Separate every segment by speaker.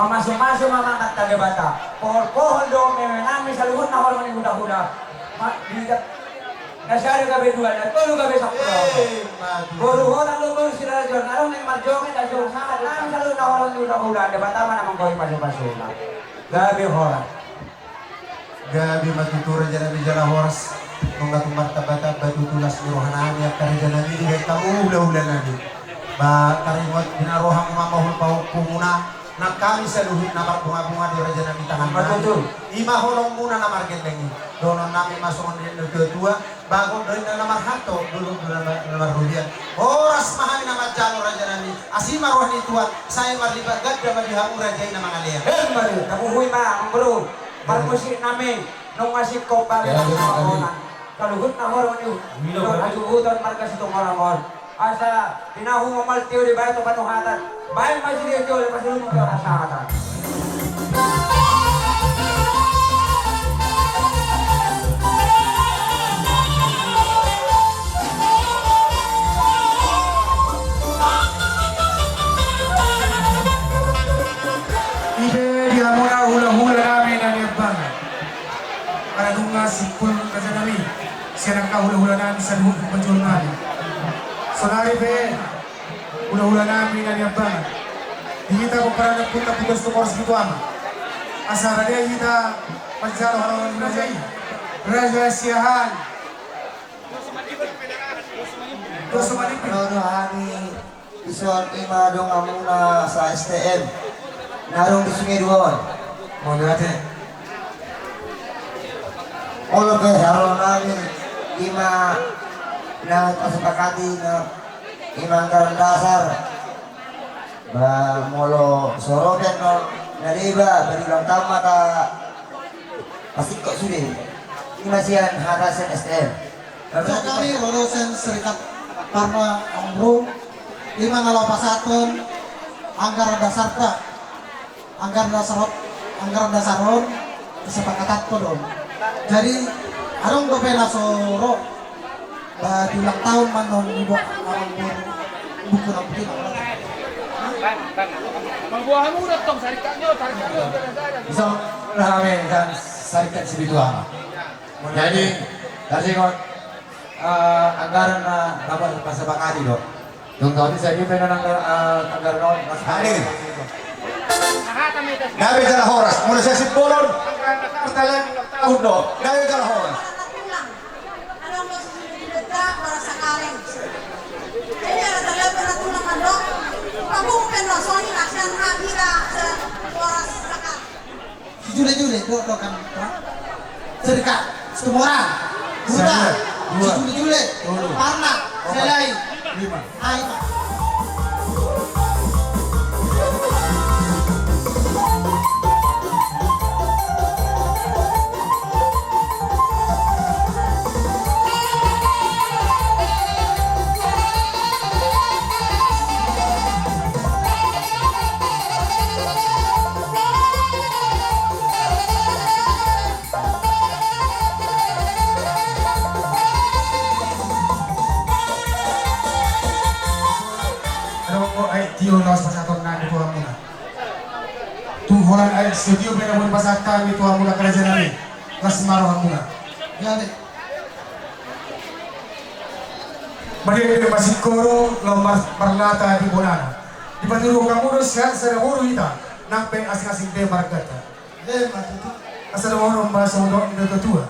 Speaker 1: Mamasuk-masuk mamakat ka bata. Pohon-pohon do namin sa luhod na hormon ng huda-huda. Nasyari ka berdua dan tulu ka besok pulau. Buruhon ang lubur sila John. Arong nang marjongin at yung sangat namin sa luhod na hormon ng huda-huda. Bata man namang gawin pasu-pasuna. Gabi horas.
Speaker 2: Gabi matutura dyan namin dyan ang oras. Kung atong martabata, batutulas ni Rohanami at karija namin. Kahit kamuhula-hula namin. Karimot, binarohang mamahul pa muna. Na kami sa luhit na bunga-bunga di raja namin tangan namin. Imahulong muna na market lagi. Doon namin masukon din ng kedua. Bago doon na namarhato, dulu na namarhulian. Oras mahami na madyano raja namin. Asima roh ni tuan, saya marlibat gagda madihamu raja na mga liya.
Speaker 1: Mari, nakuhuy ma, ang bro. Marmusik namin, nung asip ko pa rin ang mga kaluhut na hormon yun. Hajuhutan marka sa itong hormon. Asa, tinahong mamaltiyo di ba ito panuhatan. Bayan masih dia jual lepas dulu ke masyarakat.
Speaker 3: Ide dia muna hula-hula namin ang yabangan. Para dunga sipul kasi namin. Siya nagkahula-hula namin sa luhod ng pagjual namin. So naripe, hula-hula namin ang yabangan. Di kita kung parang nagpunta po gusto ko sa ama. Asara dia kita masyaro harawan muna siya. Raja siyahan. Dosa manipin.
Speaker 4: Ano kami isuan imadong amuna sa STM. Narong di Sungai Duon.
Speaker 3: Mau natin.
Speaker 4: Olo ke haron namin ima na pasapakati na imanggaran dasar. Ba molo sorogan no nariba beri ulang tahun mata pasti kok sudah imasian harasan STM.
Speaker 5: Sa kami urusan serikat karena ambrung 5 ngalapasaton anggaran dasaron kesepakatan ko doon. Jadi arong do pena soro di ulang tahun man non ibu buku na puti.
Speaker 6: Magbuahan mo na tong sarikatnya.
Speaker 7: Bisa kami dan sarikat spiritual. Jadi dari anggaran na dapat pasapakati do. Yung kau bisa kita nang anggaran mas hari.
Speaker 2: Gabi dyan ang oras. Muna siya sipulon. Talang tahun do. Gabi dyan ang oras.
Speaker 8: Anong mo susunod ka para sa karing? Kaya talaga na tulang mandok. Pagbukan mo, so ni asan habira sa oras sa ka.
Speaker 5: Si Jule do kan serikat semua orang. Buda. Si Jule. Parna. Selai. 5. Hai.
Speaker 3: Tio nos pasaton na dito muna. Tungholan ay studio pinabon pasakta dito muna kerajaan namin. Mas marohan muna.
Speaker 5: Yan.
Speaker 3: Bagi masih koro lomba parlata di Bonana. Di Bandung kamu siya sa huru ita nang peng asing-asing de margata. Asal mo ron ba sa ulo ng tua.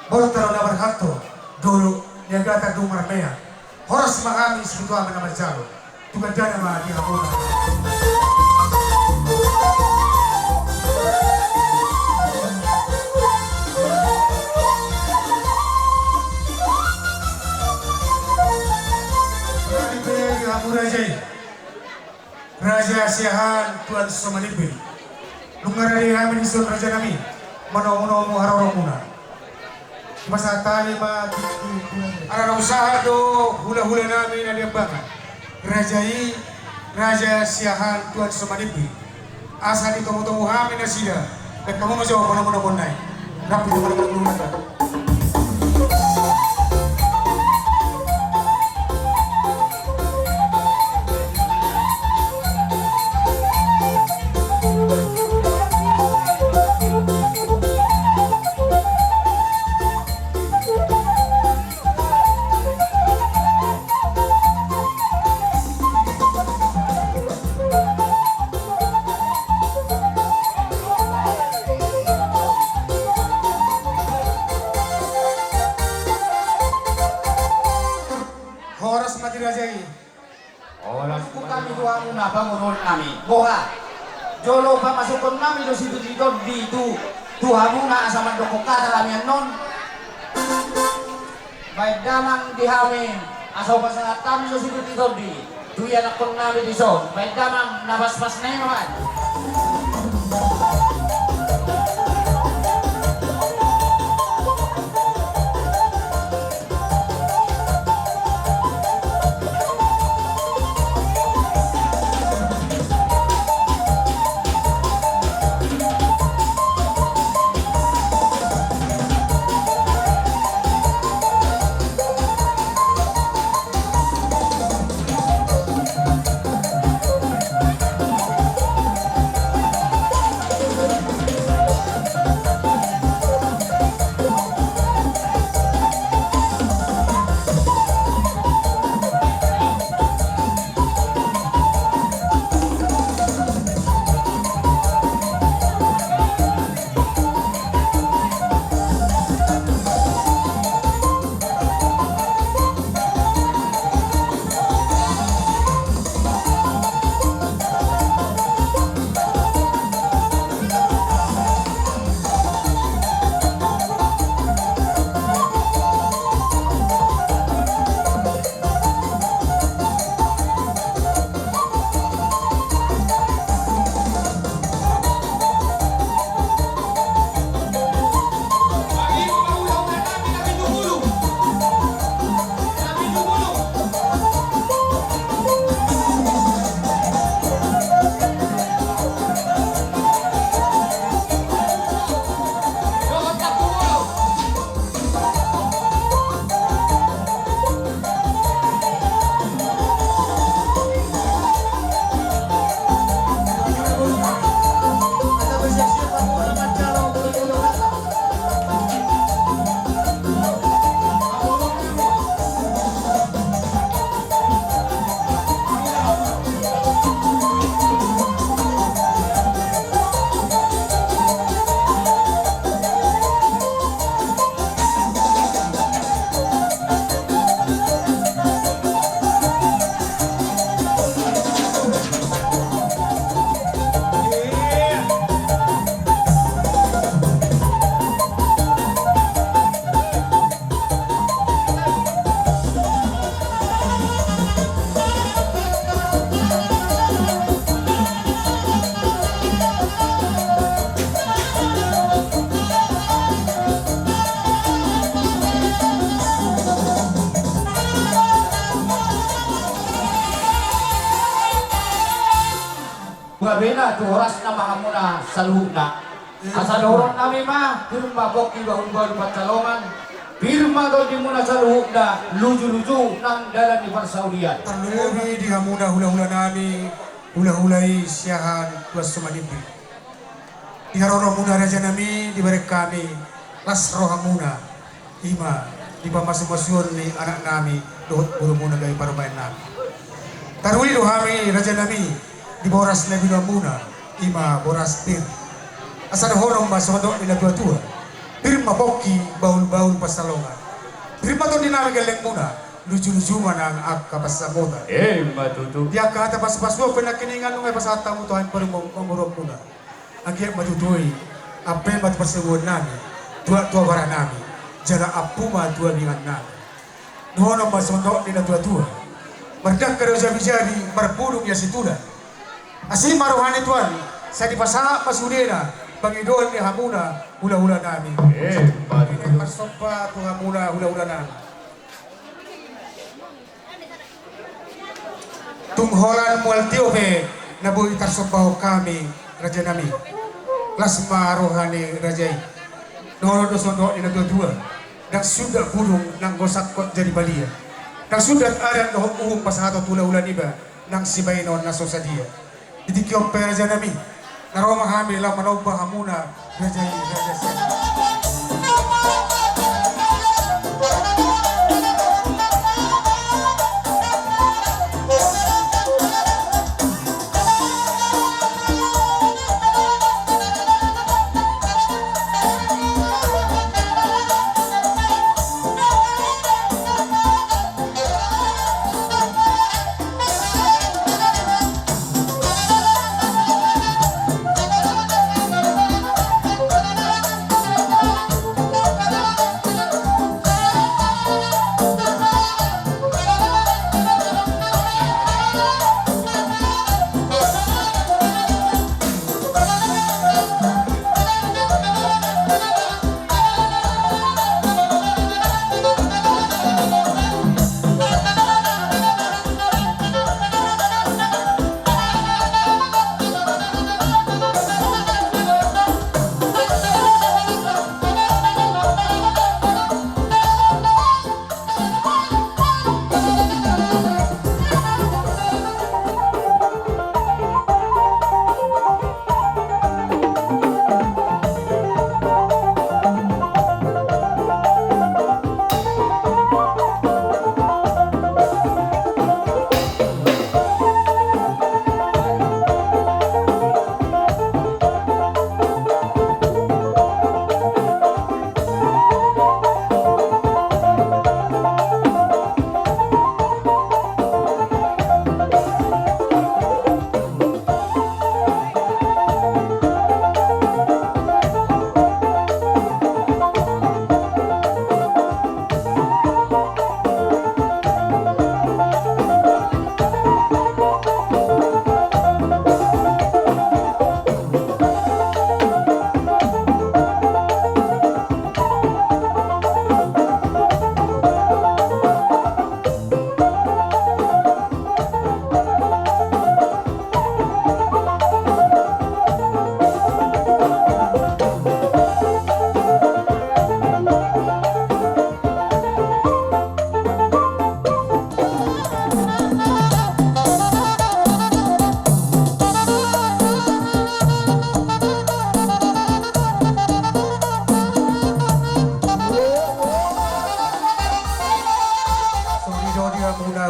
Speaker 3: Bortaro na barhato dulu niagata dumar mea. Horas mahami sa tuwa na marjalo. Tugandana ma di ako na. Raja siahan Tuan Somanipin. Lungarari namin isun raja nami. Mano-mano mo harorong muna. Masatali ma arang usaha do hula-hula namin na diambangan. Raja siahan Tuan Somanipin. Asa di tomo-tomo hamin na sida. Dan kamu masih ako na muna naik. Rapi naman ang lumata. Rajai.
Speaker 7: Kung kami tuwa muna, bangunon kami. Boha, jolo pa masukon kami do situ dito tuha muna sa mandoko ka dalamian non. Baik damang dihamin, asaw pa sa kami do situ dito tuya na kong namin dison. Baik damang nabaspas na yun naman. Gabina, tu oras na mga muna sa luhog na. Asa doron namin ma, pirma bok iba-uba lupat salongan. Pirma daw di muna sa luhog na luju-luju ng dalan ni Parsaulian.
Speaker 3: Terlebih di hamuna hula-hula nami, hula-hulai siahan tuas sumanimpi. Di haroro muna raja nami, di barek kami, lasro hamuna, ima, di pamasuk-masuon ni anak nami, dohot buru muna gay parumayan nami. Taruli do kami raja nami, di boras na binamuna, ima boras pir. Asa na horong masodo ila tua-tua, pir maboki baul-baul pasalongan. Pir mato di namin galeng muna, lucu-lucuman ang akapasamoda.
Speaker 7: Matutu.
Speaker 3: Dia kata pas-paswo penakiningan nung ay pasata mo tuhan para mamurok muna. Ang kaya matutuloy, apen mat pasawon namin, tua-tua bara namin, jala apuma tua bingan namin. Noon ang masodo nila tua-tua, mardak karo jabi-jabi, marpulong ya situlan. Asim maruhani tuan, sa di pasama pasulina, Panginoon ni hamuna, hula-hula namin. Pasok pa ito hamuna, hula-hula namin. Tungholan mualtiobe, nabuhi tarsopaho kami, raja nami. Las maruhani rajay. Nono dosondo ni nagdudua. Nagsuda bulong ng gosakot jadi balia. Nagsuda aran nohong pasahato hula-hula niba, ng sibaynon na sosadia. Jadi kyo pera janami, naroma kami lang manoba hamuna, raja.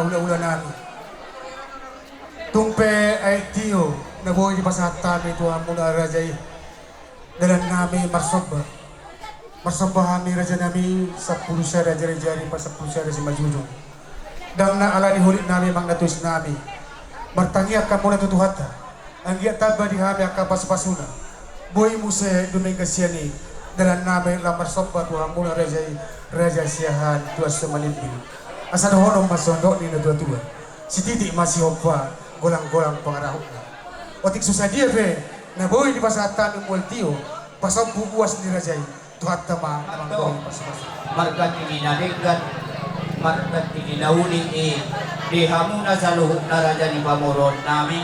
Speaker 3: hula-hulanan. Tumpe ay tiyo na buhay di pasatan ito ang muna rajay dalan nami marsoba. Marsoba kami raja nami sa pulsa raja-raja pa sa pulsa si Majujong. Dang naala ni hulit nami mang natuis nami. Martangiak ka muna tutuhata. Ang giyataba di kami ang kapas-pasuna. Buhay mo sa dunay kasyani. Dalan namin lang marsoba tuha muna raja siyahan tuwa sa malimping. Asa na honong masondok ni na tuwa-tuwa. Si Titi masihog pa. Golang-golang pangarahok na. Otik susadia fe, na boy di pasatan ng multiyo, pasang bubuas ni Rajay, tuhat tama ang boy pasapasa.
Speaker 7: Margat ininaligan, margat ininauling diha muna sa luhok na raja ni Pamoron namin.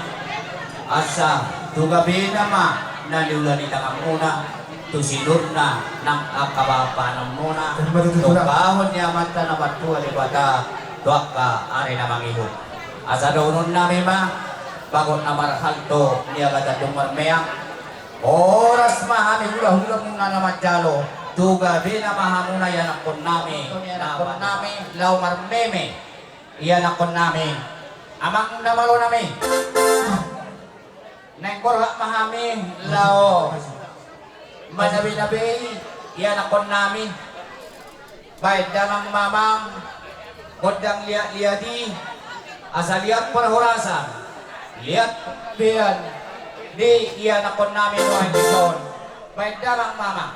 Speaker 7: Asa, tugabi naman, naliwla ni Tangang muna, tusinod na ng akabapanang muna. Tugahon niya mata na batuwa di bata, tuwak ka, ari na mangihok. Asa doon namin bagot na marhalto niya gata dumarmeyang oras mahami hula-hula muna na madyalo duga bina mahamuna yan akon namin law marmeme yan akon namin amang namalo namin nengkorha mahami law manabi-nabi yan akon namin bayad damang mamang kodang liat-liati asa lihat perhorasan, lihat bian, di iya nakon namin wahai bison, baik damang mama.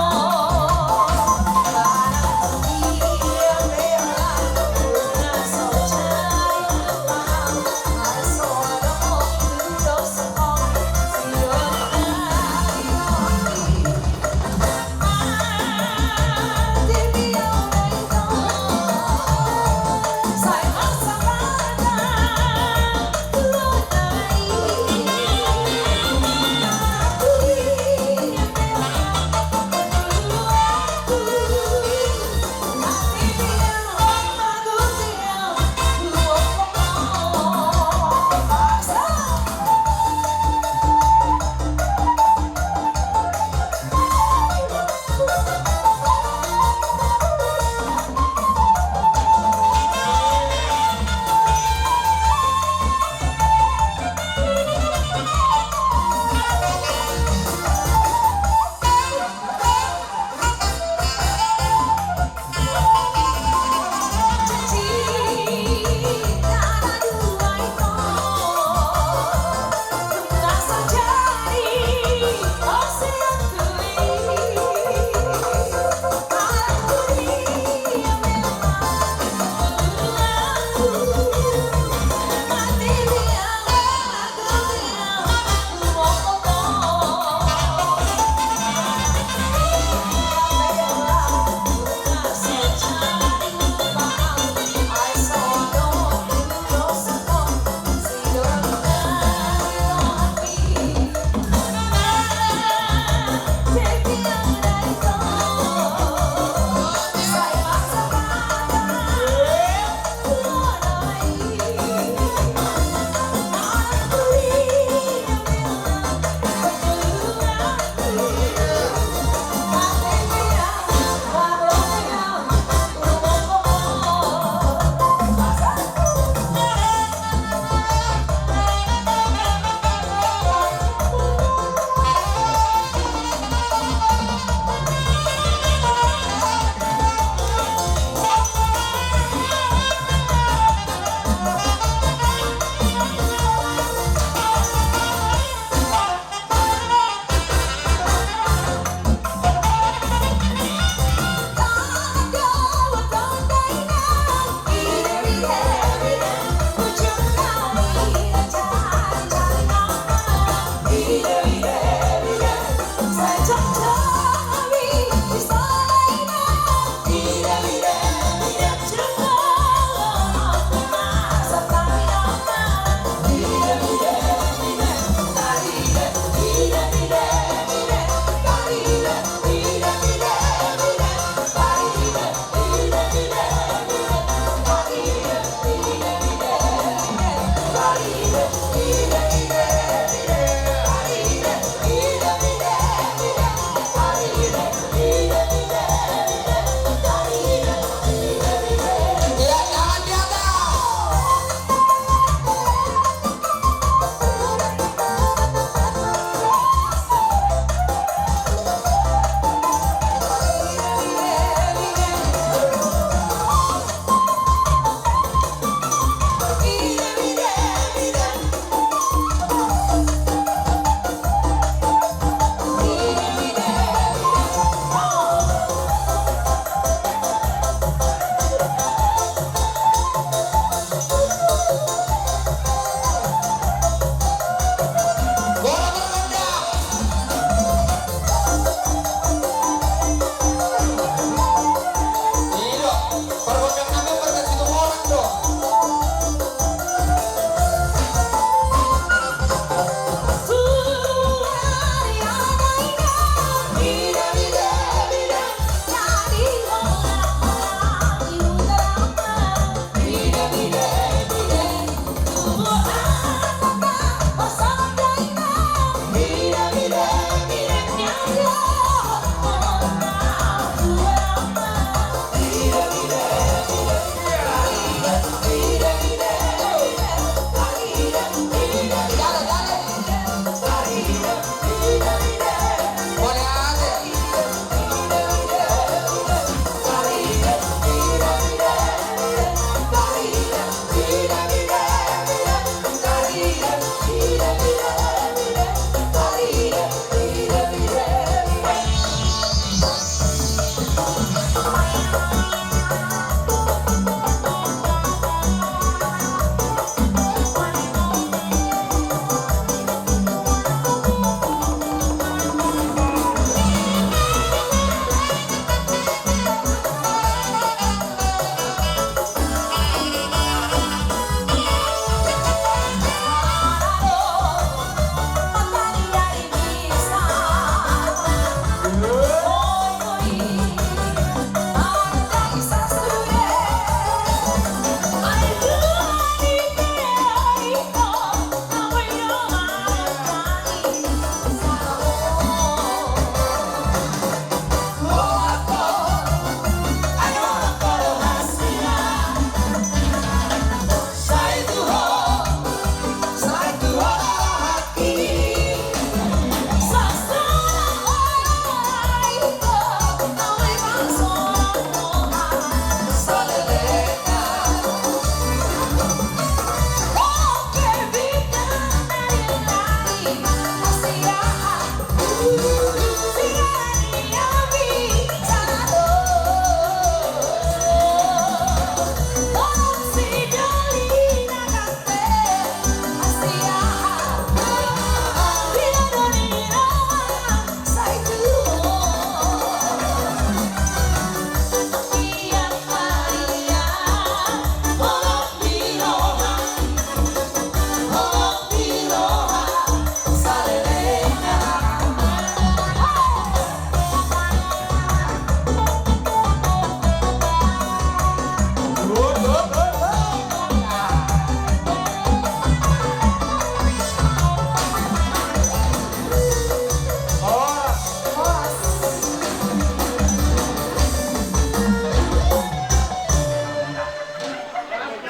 Speaker 9: Oh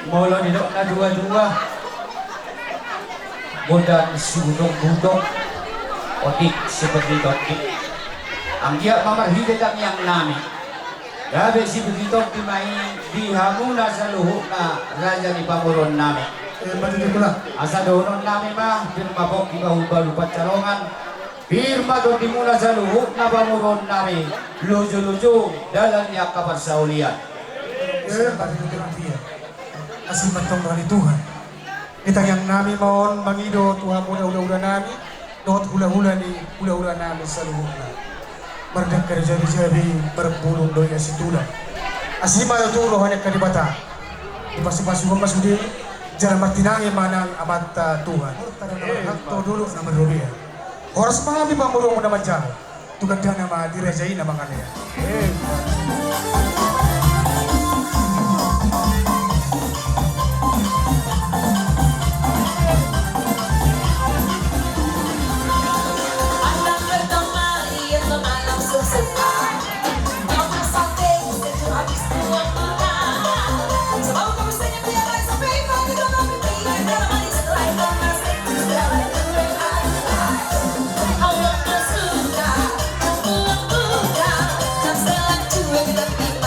Speaker 7: Mula nilok na dua-dua. Mudan si Gunung Budok. Otik seperti otik. Ang dia mamarhide lang yang nami. Gabi si begitu dimain di hamuna sa luhuk na raja di pamuron nami.
Speaker 3: Batid ko lang.
Speaker 7: Asa doon nami mah firma bok di bahu lupat calongan. Firma doon di mula sa luhuk na pamuron nami. Luju-luju dalam niya kaparsaulian.
Speaker 3: Batid ko lang dia. Asin matong dari Tuhan. Itang yang nami maon mangido Tuhan muna ula-ula nami. Doot hula-hula ni hula-hula nami sa luhuk na. Mardak kerja-jabi berbulung doi asitulah. Asima yo turo hanya kadibata. Ipasi-pasi ko masudi jalan matinangi manang amat Tuhan. Hakto dulu nama Robia. Horas mga bimamuro mo naman dyan. Tuganda na mga direjay na mga niya.
Speaker 9: I'm still like to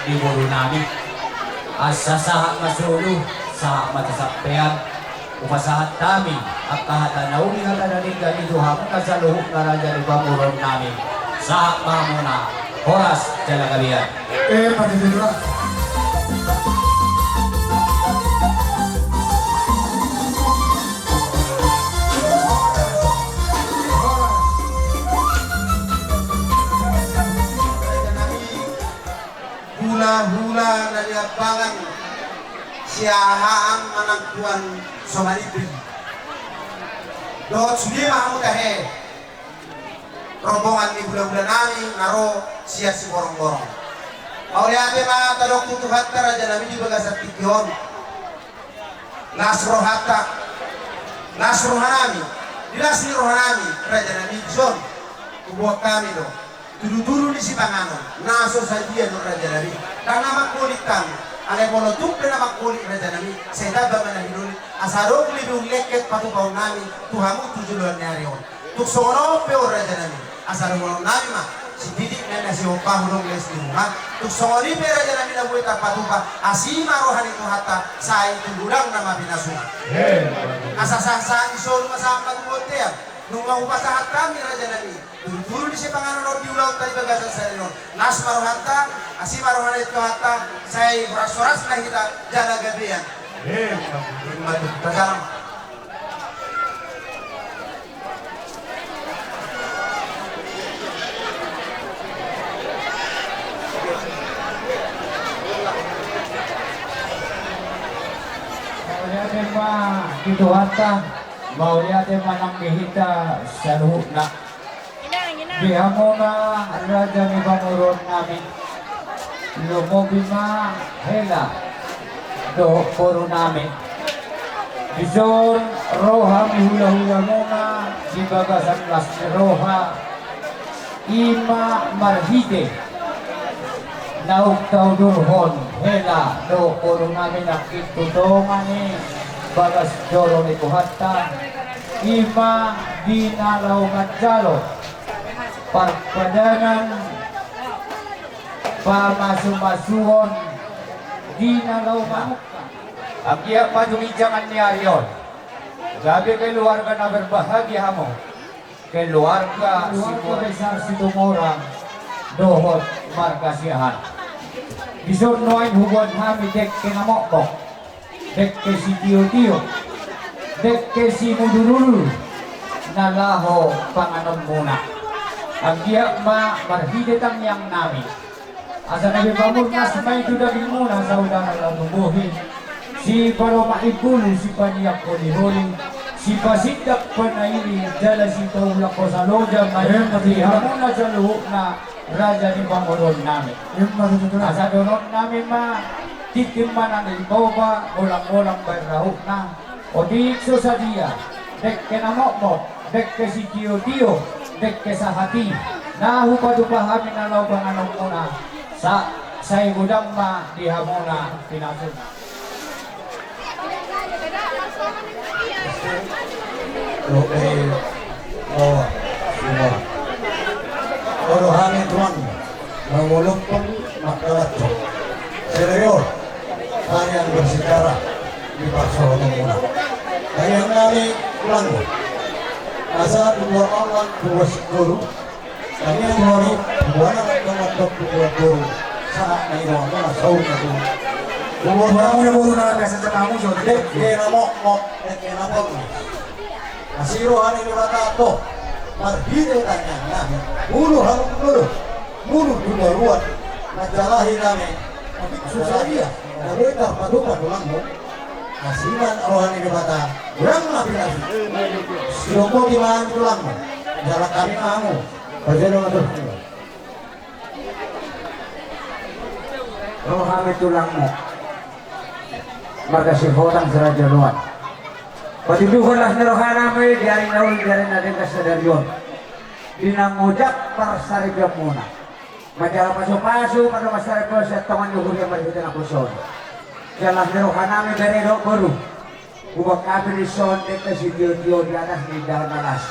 Speaker 7: di bulu namin. Asa sahak masulu, sahak matasakpean, upasahat kami, at kahatan na uli nga tananig ganito hapon ka sa luhok na radya ni Pamuron namin. Sahak mamuna, oras dyan kalian.
Speaker 3: Patitira.
Speaker 2: Hula-hula na niyabangan siyahaan managpuan sa Manipin. Doon suli mahamutahe rombongan ni bulan-bulan namin naro siya si borong-borong. Mauliyate mga talok tutuhat ka raja namin di baga sa tikyon. Nasro hatta, nasro hanami, dilas ni rohanami raja namin John. Kubuak kami do. Dulu-dulu di si Pangano, naso sa dia no raja namin. Karena makulit kami, alay mo tup na makulit raja namin. Sa idaba man hinulit, asarong libong leket patupaw namin, tuhamu tujuluan ni Arion. Tuksono peo raja namin, asarong mo namin ma. Si Didik na si Opa hulong les di rumah. Tuksoni pe raja namin na buhay patupa, asima rohan itu hatta sa itulurang na mabinasuhan. Asasasaan isolo masama tumote yan. Nung mahupasahat kami raja namin, dulu di si Pangano di ulang tadi bagasan sa rin. Nas maruhanta, asi maruhan itu hatta, saya beras-beras na kita jala gabian. Tasalam.
Speaker 7: Mauliatin pa dito hata, mauliatin pa ng bihita sa luhok na. Diha mo na raja ni Pamuron namin. Lumobi ma hela do puro namin. Bisor roha hula-hula mo na si bagasan las roha ima marhide. Nauk tau durhon hela do puro namin nakitudongan ni bagas joro ni kuhatta ima dinalaw ngadjalo parpadangan pamasumasuhon dinalaw mamuka ang iya padumijangan ni Arion. Gabi keluarga na berbahagia mo, keluarga si Profesor Situmorang dohot markasiahan. Bisor noain hubungan kami dek kenamokbok, dek ke si Tio-Tio, dek ke si Mudurulu, nalaho panganom muna. Ang iya ma marhidetang yang nami. Asa nabi Pamur nas may dudagin muna sa udara na lumuhin. Si Paroma Ibulu, si Paniyak Koliholi, si Pasidak Panaili, dala si Taulak ko sa Loja, mayroon muna sa luhok na raja ni Pamuron namin. Asa doon namin ma, titimman ang ilboba, ulang-ulang bayarahok na. O diikso sa dia, dek ke namokmok, dek ke si Tio-Tio, dek ke sa hati. Nahupadupahamin na lawang anong muna sa igudang ma dihamuna pinasun.
Speaker 2: Semua Orohani tuan mengulungkan makalat serius kalian bersejarah di Barcelona muna. Kalian kali ulang masa dua awal dua guru kalian hari dua anak dua guru saat naik mana saud itu.
Speaker 3: Mulu na biasa sa kamu so.
Speaker 2: Dek kena mok dek kena mok. Asiro hani berata to. Marhide tanya namin. Mulu harus mulu juga ruat. Najalahi namin. Tapi susah dia. Lalu terpadukan ulang mo. Asinan rohani berata. Kurang lebih lagi. Siapa di mana ulang mo? Jalan kami kamu. Perjalanan terus.
Speaker 1: Rohami tulang mo. Marga si Hotang sa Radyo Luan. Patiduhon las na rohana mo, diaring naul, diaring natin kasadaryon. Dinangujak para sa ribya muna. Madala paso-paso, para masarap ko sa tangan yung huli ang marihutin ang puson. Kaya las na rohana mo, berero buru. Ubak namin ni Son, dek na si Tio-Tio, di atas ni Dalmanas.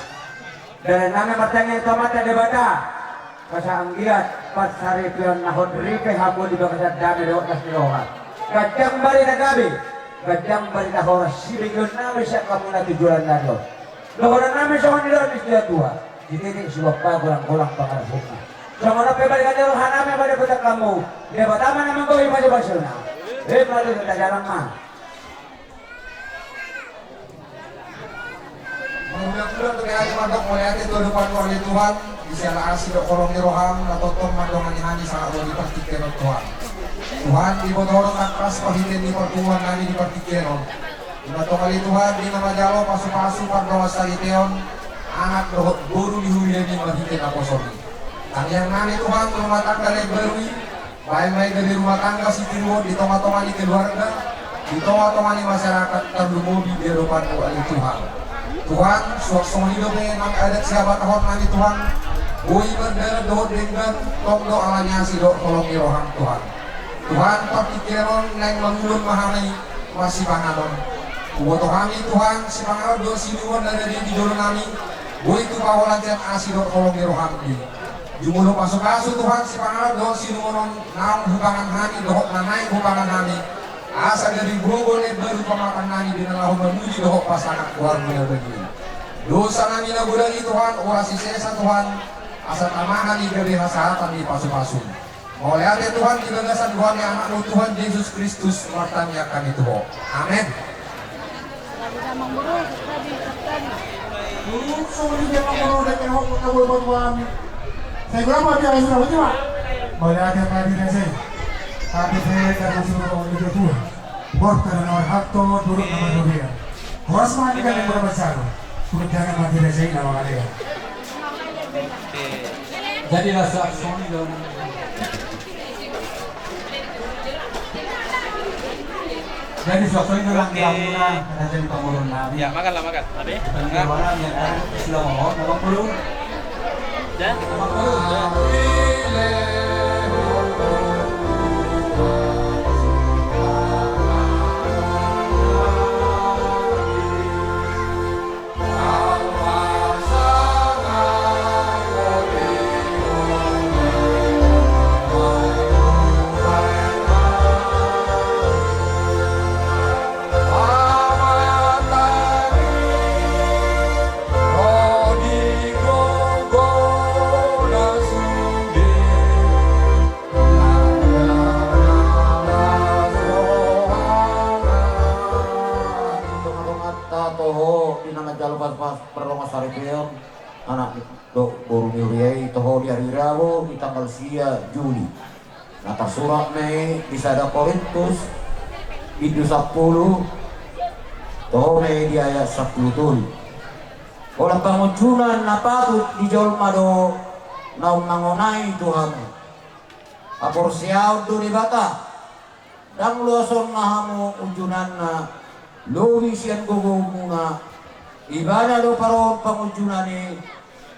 Speaker 1: Dahil namin matangin ito mata debata. Kasa ang giat, patsari piyon na hodripe hamo di ba kasa dami do nas nirohan. Gadang bari na gabi, gadang bari na horas, sibigyon namin siya kamu na tujuan na doon. Lahoran namin sa kanila ni siya tuwa, dititik si Wapa kulang-kulang pangarapok na. Sa mga pebalik ka nirohan namin pada putak kamu, di ba tama naman ko yung masibasyon na. Mali kita jarang mah.
Speaker 3: Mudah-mudahan terkait mandok mulai ati tuh depan wali Tuhan bisa laasi do kolong ni roham na totong mandongan hani sa alo di partikeron Tuhan. Tuhan di bodorong akras pahitin di pertuan nani di partikeron. Ibato kali Tuhan di mamajalo pasu-pasu pardoa sa iteon anak dohot guru di hulian di pahitin aposoni. Kalian nani Tuhan rumah tangga leberwi baik-baik dari rumah tangga si tiruo di tongah-tongah keluarga di tongah-tongah masyarakat terdumudi di depan wali Tuhan. Tuhan, suasana hidupnya memang ada siapa tahun nanti Tuhan. Bui berderet doh dengan tong do alanya si do tolong roham Tuhan. Tuhan partikiron neng mengulun mahani masih pangadon. Buat kami Tuhan si pangadon do si duon dari di dulu nami. Bui itu paholan tiap asi do tolong roham di. Jumlah masuk Tuhan si pangadon do si duon naung hubangan hani doh nanai hubangan hani. Asa dari grogol baru pemakan nani di nalahu memuji doh pasangan keluarga begini. Dosa nani na budali Tuhan, orasi sesa Tuhan, asa tamahan di dari hasatan di pasu-pasu. Oleh ate Tuhan di gagasan Tuhan yang anak Tuhan Yesus Kristus martanya kami Tuhan. Amin. Oleh ate pagi nasi. Tapi saya karena suruh orang itu Tuhan, buat karena orang hakto turut nama dunia. Horas mati kan yang berbesar, turut jangan mati dari nama kalian.
Speaker 7: Jadilah saksi dalam
Speaker 2: Jadi suatu itu lang muna na jadi pamulong namin.
Speaker 6: Ya, makan lah makan. Abi.
Speaker 2: Ang wala niya kan sila mo na pulong.
Speaker 6: Dan.
Speaker 7: anak do boru miuriai toho di hari Rabu di tanggal sia Juli. Nah tersurat me di sada Korintus itu 10 toho me di ayat 10 tul. Olah pangujunan na patut di jolma do naung nangonai Tuhan. Apor siaw do di bata. Dang luason ngahamu ujunan na lowi sian gugu muna ibadah do paron pangujunane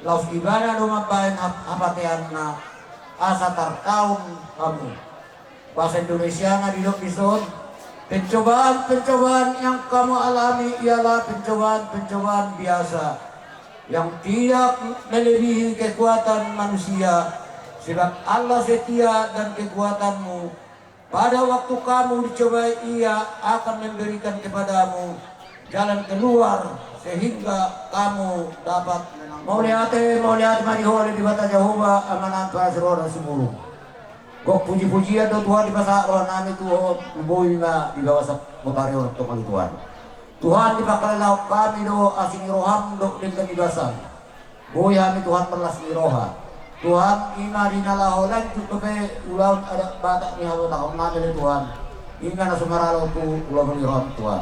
Speaker 7: laus ibadah do mabain apatian na asa tartaun kamu bahasa Indonesia na dilok bison pencobaan yang kamu alami ialah pencobaan biasa yang tidak melebihi kekuatan manusia sebab Allah setia dan kekuatanmu pada waktu kamu dicobai ia akan memberikan kepadamu jalan keluar sehingga kamu dapat mau lihat mariho di bata Jehovah amanan pasrona sumuru. Kok puji-pujian do Tuhan di basa roh nami Tuhan boy na di bawah sa motaryo to kali Tuhan. Tuhan di pakalaw kami do asing roham do dengan ibasan. Boy kami Tuhan perlas ni roha. Tuhan ima dinalaholan tutupe ulaw ada bata ni hawo takon namin Tuhan. Inga na sumaralo tu ulaw ni roham Tuhan.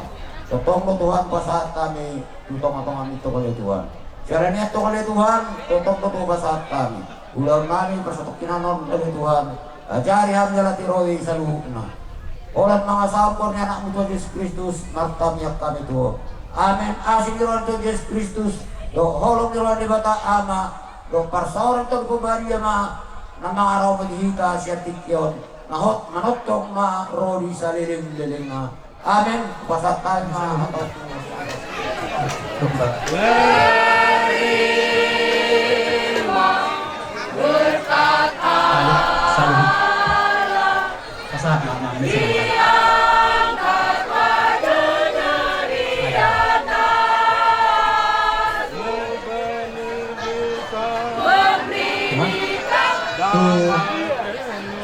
Speaker 7: Totong mo Tuhan pasaat kami tutong-atong ito kali Tuhan. Siya niya ito kali Tuhan, totong pasaat kami. Ulang namin pasatok kinanon kali Tuhan. Ajari ham jala tiroy sa luhuk na. Olat mga sampor ni anak mo Yesus Kristus, martamiyak kami Tuhan. Amen. Asing niron to Yesus Kristus, do holong niron ni bata ama, do parsaoran to kubariya ma, na mga araw maghihita siya tikyon, nahot manotong ma roli sa liling-liling na. Amin. Pasatan mga hatot.
Speaker 9: Berima, berkata.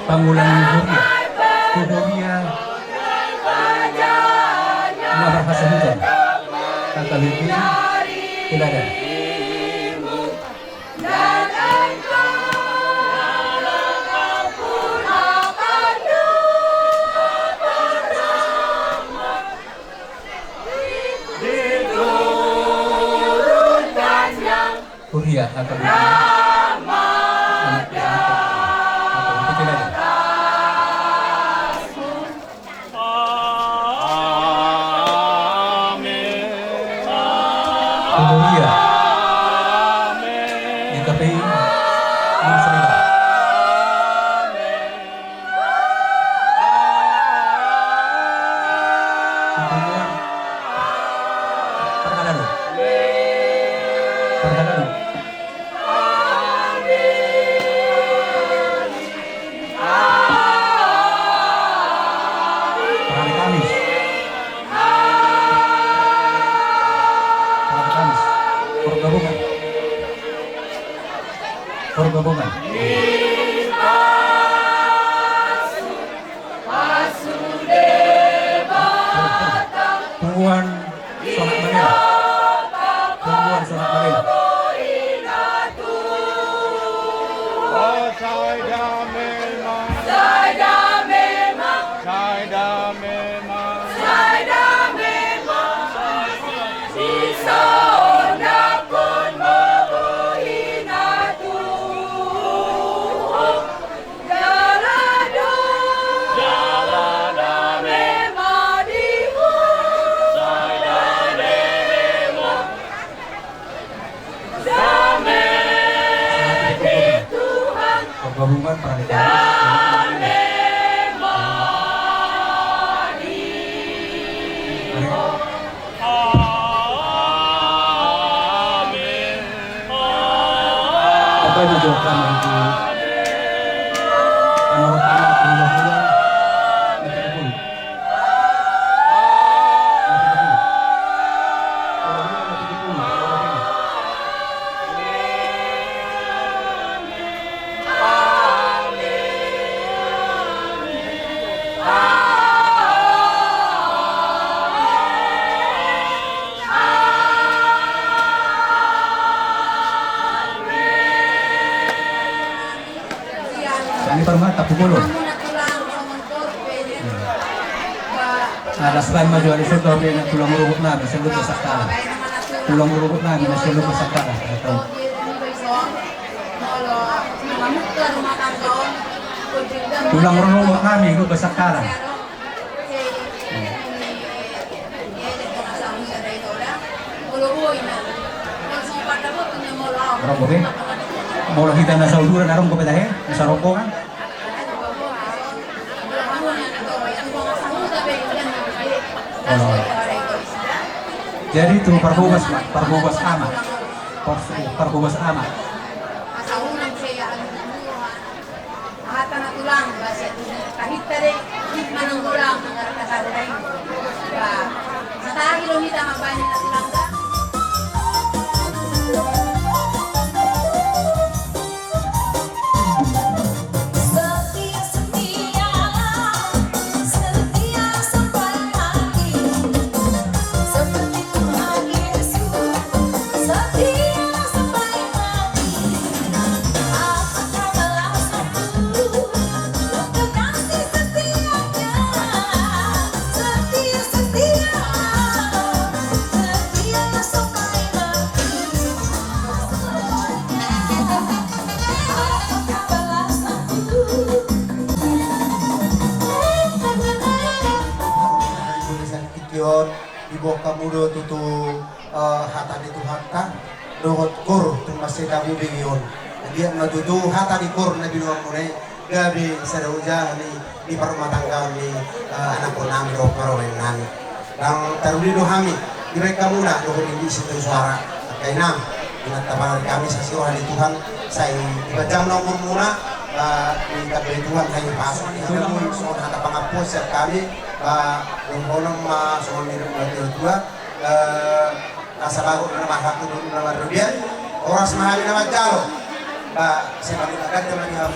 Speaker 7: Pangulang Huria. Huria Mabahasa Hujan. Kakalitin Iladan. Huria Kakalitin. Huria di KPI Masyarakat. Perkanan. Hari Kamis. Pergabungan. Pergabungan. Puan Sonak Manila. Puan Sonak Manila. Pergabungan apa yang dijualkan itu panorama pulau-pulau ini permata pukul. Ada selain maju ada sudah dia tulang rusuk nabi sebelum sakala. Tulang rusuk nabi sebelum sakala. Tulang rusuk nabi itu sakala. Orang boleh. Mau kita nasa uduran arong ko petahe, nasa rombongan. Jadi itu perhubas amat. Perhubas amat.
Speaker 8: Kahit tadi manang gulang ang kasadain. Sa kilomita mabanyan na tulang ka.
Speaker 2: Ibu kamu tutu hata di Tuhan kan dohot kur tu masih kamu bingung dia ngatutu hata di kur nabi nuang mune gabi sadauja di rumah tangga ni anak ponang do marowenan dan taruli dohami direka muna dohot ini situ suara kainam dengan tabaran kami sasiwa di Tuhan saya dibajam nomor muna di kabel Tuhan saya pasang di dalam soal hata pangapos kami yung unang sumunod ng dua nasa bago na naman hapon na naman rubian oras mahali na magkalo ba sa pagkakad naman yung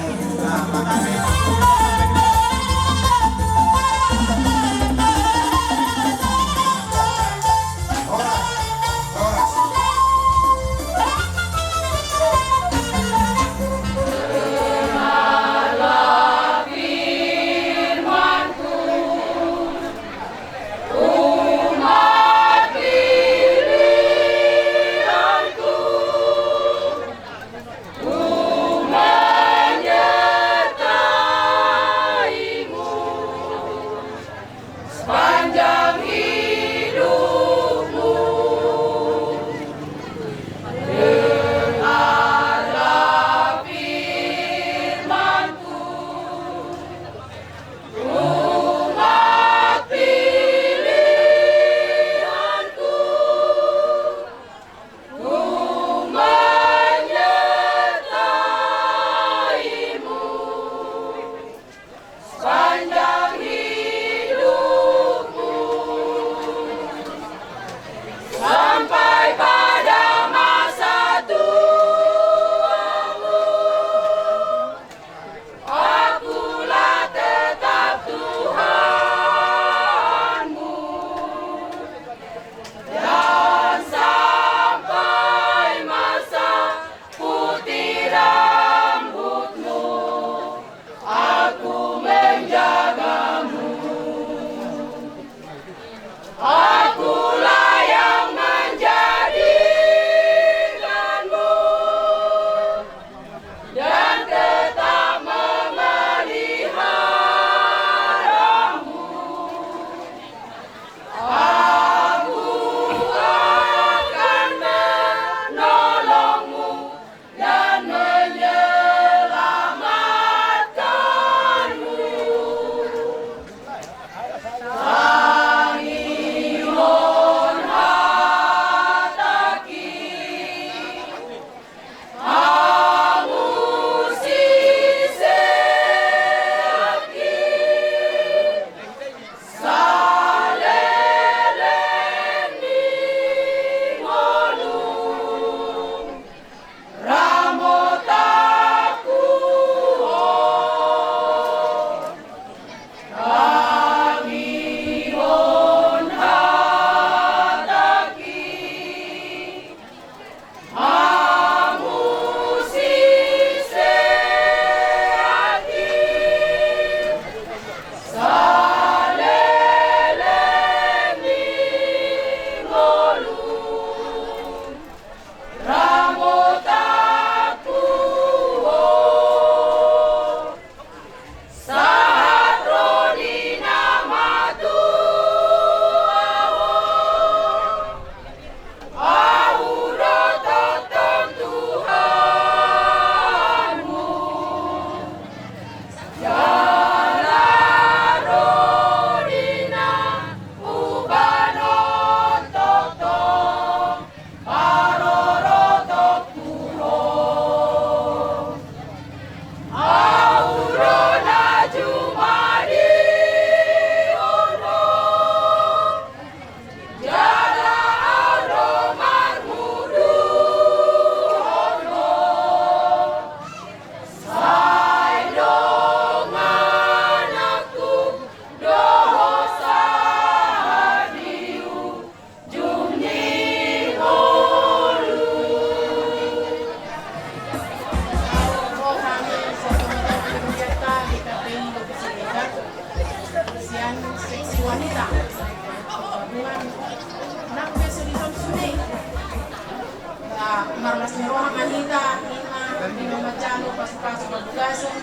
Speaker 8: pasu-pasu babugason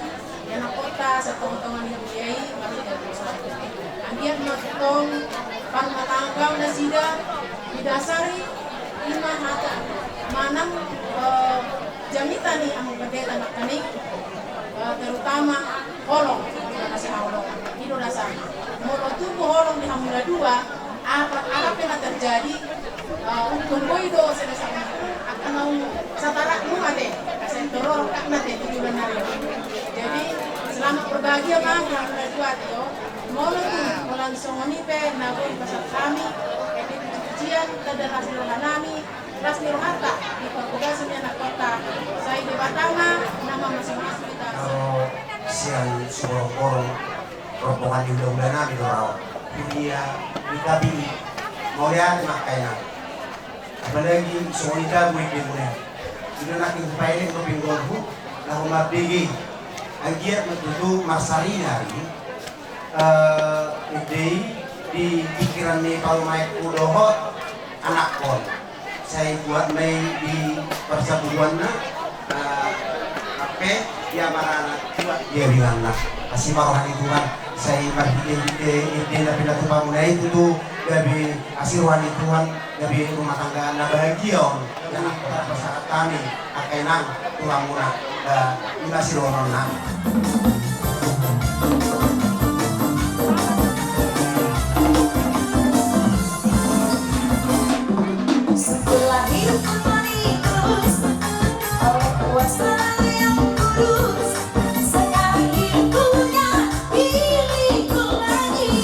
Speaker 8: yang kota sa tong-tongan yang biyay masih dari masyarakat. Andian matutong pangmatanggaw na sida didasari lima hata manang jamitan ni ang bandera na kanig terutama holong na si holong ino na sa moro tubo holong ni hamula dua apa na terjadi kung boydo sa sama akan satarak mo mate kasi toror kak mate tujuan na rin. Jadi selamat berbahagia bang yang berbuat yo moro tu mulan songonipe nagoy pasat kami edit ujian dan hasil hanami Rasmi Rohata di Perpugasan anak kota saya di Batama nama masing-masing kita
Speaker 2: siang sorong-sorong rombongan di udah nabi dorau dia dikabi mau lihat makanya apalagi semuanya gue dimulai itu nakin paine ko pinggolhu na humabigi ang giat magdudu masalina rin di pikiran ni palumay ulohot anak ko saya buat may di persabuan na ape ya marana dia bilang na kasi marohan ituan saya marhide na pinatupamunay itu tuh gabi asiruhan ituan gabi rumah tangga na bahagia on dan aku saat kami akai nang tulang muna ina sironon na
Speaker 9: setelah hidup kembali terus oleh kuasa yang kudus sekarang hidupnya milikku lagi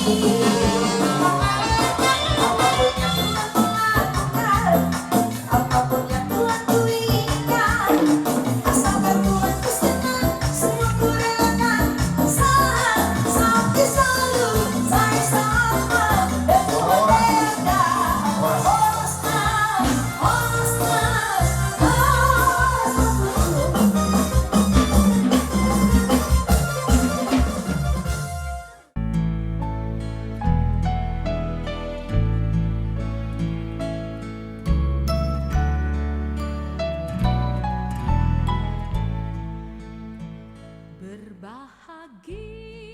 Speaker 9: apapun yang Tuhan berikan asalkan Tuhan ku senang semua ku relakan sampai selalu saya sama dan Tuhan beda
Speaker 10: Berbahagia